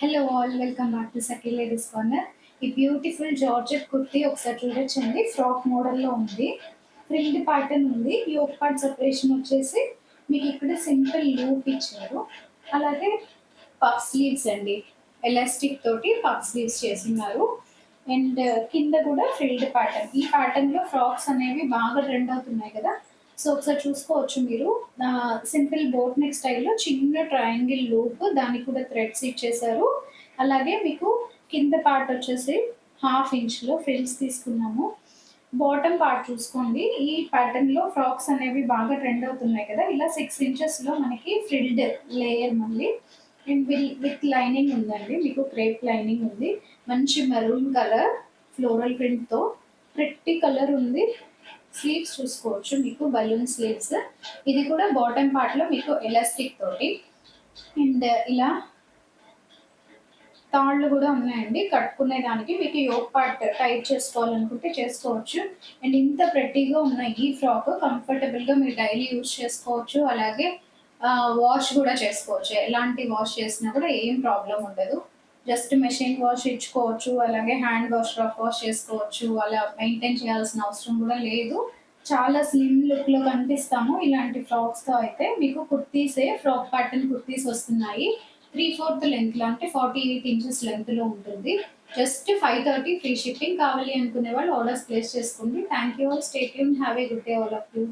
Hello all welcome back to Sakhi ladies corner. ఈ beautiful georgette kurti ఒకసారి చూడొచ్చండి. Frock మోడల్లో ఉంది. ఫ్రిల్డ్ ప్యాటర్న్ ఉంది. యోక్ పార్ట్ సెపరేషన్ వచ్చేసి మీకు ఇక్కడ సింపుల్ లూప్ ఇచ్చారు. అలాగే పఫ్ స్లీవ్స్ అండి. ఎలాస్టిక్ తోటి పఫ్ స్లీవ్స్ చేస్తున్నారు. అండ్ కింద కూడా ఫ్రిల్డ్ ప్యాటర్న్. ఈ ప్యాటర్న్లో ఫ్రాక్స్ అనేవి బాగా ట్రెండ్ అవుతున్నాయి కదా. సో ఒకసారి చూసుకోవచ్చు మీరు. సింపుల్ బోట్ నెక్ స్టైల్లో చిన్న ట్రయాంగిల్ లూప్, దానికి కూడా థ్రెడ్స్ ఇచ్చేసారు. అలాగే మీకు కింద పార్ట్ వచ్చేసి హాఫ్ ఇంచ్లో ఫ్రిల్స్ తీసుకున్నాము. బాటమ్ పార్ట్ చూసుకోండి. ఈ ప్యాటర్న్లో ఫ్రాక్స్ అనేవి బాగా ట్రెండ్ అవుతున్నాయి కదా. ఇలా 6 ఇంచెస్లో మనకి ఫ్రిల్డ్ లేయర్ మళ్ళీ అండ్ విత్ లైనింగ్ ఉందండి. మీకు క్రేప్ లైనింగ్ ఉంది. మంచి మెరూన్ కలర్ ఫ్లోరల్ ప్రింట్తో ప్రిట్టి కలర్ ఉంది. స్లీవ్స్ చూసుకోవచ్చు, మీకు బలూన్ స్లీవ్స్. ఇది కూడా బాటమ్ పార్ట్లో మీకు ఎలాస్టిక్ తోటి అండ్ ఇలా తాళ్ళు కూడా ఉన్నాయండి కట్టుకునే దానికి. మీకు యోక్ పార్ట్ టైట్ చేసుకోవాలనుకుంటే చేసుకోవచ్చు. అండ్ ఇంత ప్రెట్టీగా ఉన్న ఈ ఫ్రాక్ కంఫర్టబుల్గా మీరు డైలీ యూజ్ చేసుకోవచ్చు. అలాగే వాష్ కూడా చేసుకోవచ్చు. ఎలాంటి వాష్ చేసినా కూడా ఏం ప్రాబ్లం ఉండదు. జస్ట్ మెషిన్ వాష్ ఇచ్చుకోవచ్చు. అలాగే హ్యాండ్ వాష్, రఫ్ వాష్ చేసుకోవచ్చు. అలా మెయింటైన్ చేయాల్సిన అవసరం కూడా లేదు. చాలా స్లిమ్ లుక్లో కనిపిస్తాము ఇలాంటి ఫ్రాక్స్తో. అయితే మీకు కుర్తీసే ఫ్రాక్ ప్యాటర్న్ కుర్తీస్ వస్తున్నాయి. 3/4 లెంత్లో, అంటే 48 ఇంచెస్ లెంత్లో ఉంటుంది. Just 530 free shipping. కావాలి అనుకునే వాళ్ళు ఆర్డర్స్ ప్లేస్ చేసుకోండి. Thank you all. Stay tuned. Have a good day all of you.